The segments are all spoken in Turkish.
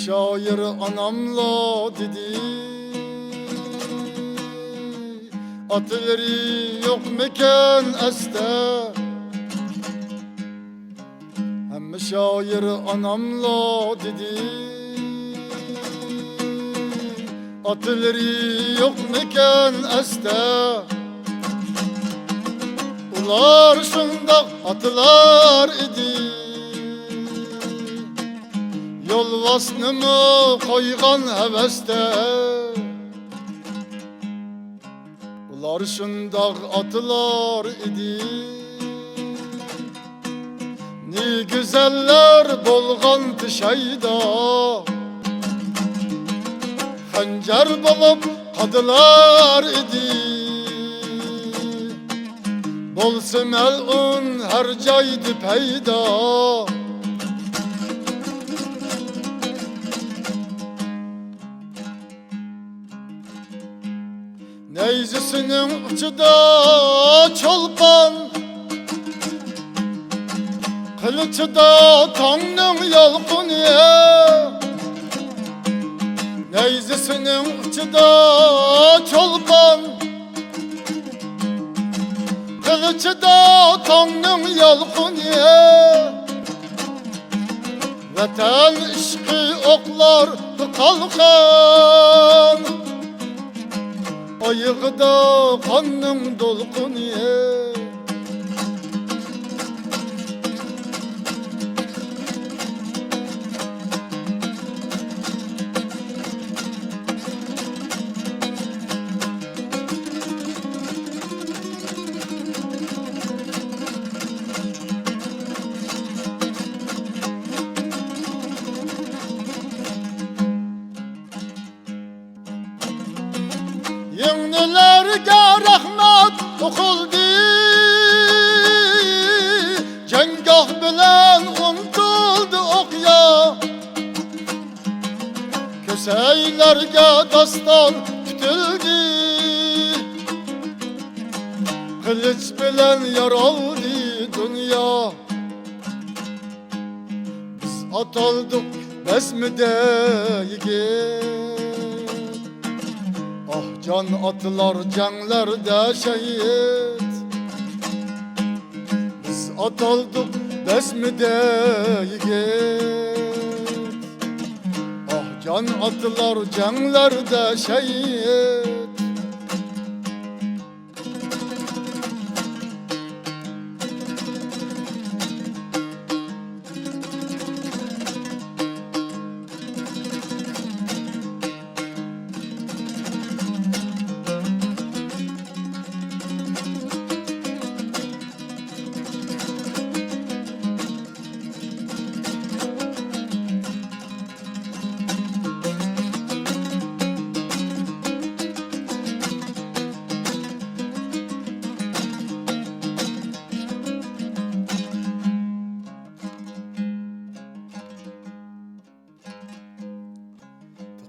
şair anamla dedi, atıveri yok meken este. Hem şair anamla dedi, atıveri yok meken este. Ular şundaq atılar idi, yol vasnımı koygan heveste. Ular şundaq atılar idi, ne güzeller bolgan tışayda. Hancar bolup kadılar idi, bolsa melun her caydı peyda. Neyzisinin uçuda çolpan, kılıçıda tanrım yalkınıya. Neyzisinin uçuda çolpan, kılıçıda tanrım yalkınıya. Vatan işki oklar kalkan, ayıqda kanım dolkunuya. Yenilerge rahmet okuldu, cengah bilen untuldu okya. Köseylerge dastan tütüldü, kılıç bilen yaraldı dünya. Biz atıldık bezmide yigit, can atılar cenglerde şehit. Biz atıldık bezmide yigit, ah can atılar cenglerde şehit.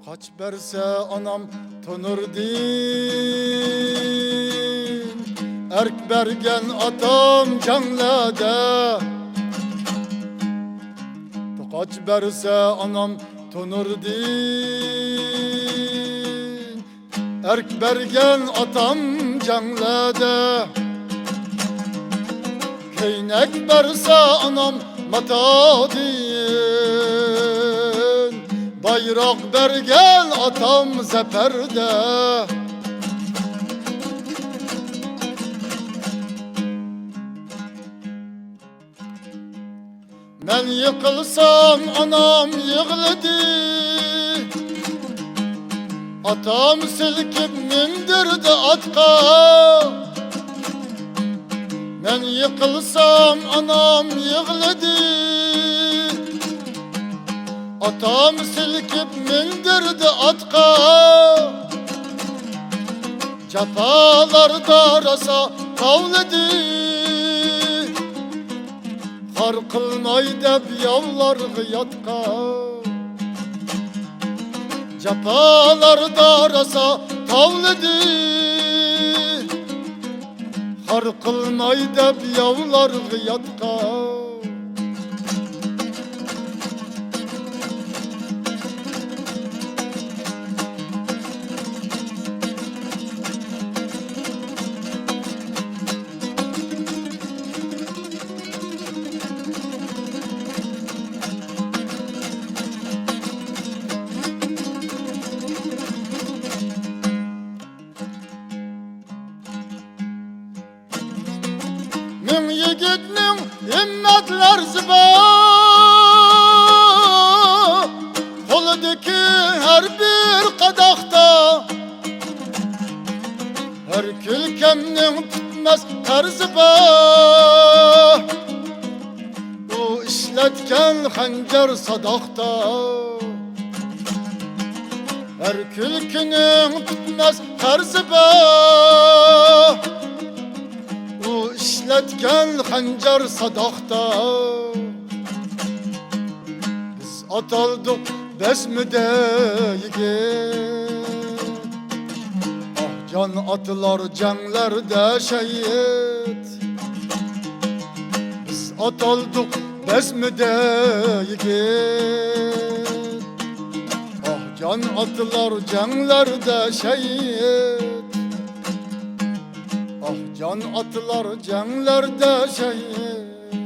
Kaç berse anam tanır din, erk bergen atam canlada. Kaç berse anam tanır din, erk bergen atam canlada. Keynek berse anam mata din, bayrak bergen atam zeperde. Ben yıkılsam anam yığladı, atam silkip mindirdi atka. Ben yıkılsam anam yığladı, atam silkip mindirdi atka. Cepalarda rasa kavladı, har kılmay deb yavlar gıyatka. Cepalarda rasa kavladı, har kılmay deb yavlar gıyatka. Erkin yigitning himmatlar zibo Qo'lidagi har bir qadoqda Her külkemning tutmas tarzi bor U ishlatgan xanjar sadoqda Her külkünün tutmaz tarzi bor U işletken xanjar sadoqda Biz ataldık bezmide yigit Ah can atılar cenglerde şehit Biz ataldık bezmide yigit Ah can atılar cenglerde şehit Ah can atılar cenglerde şehit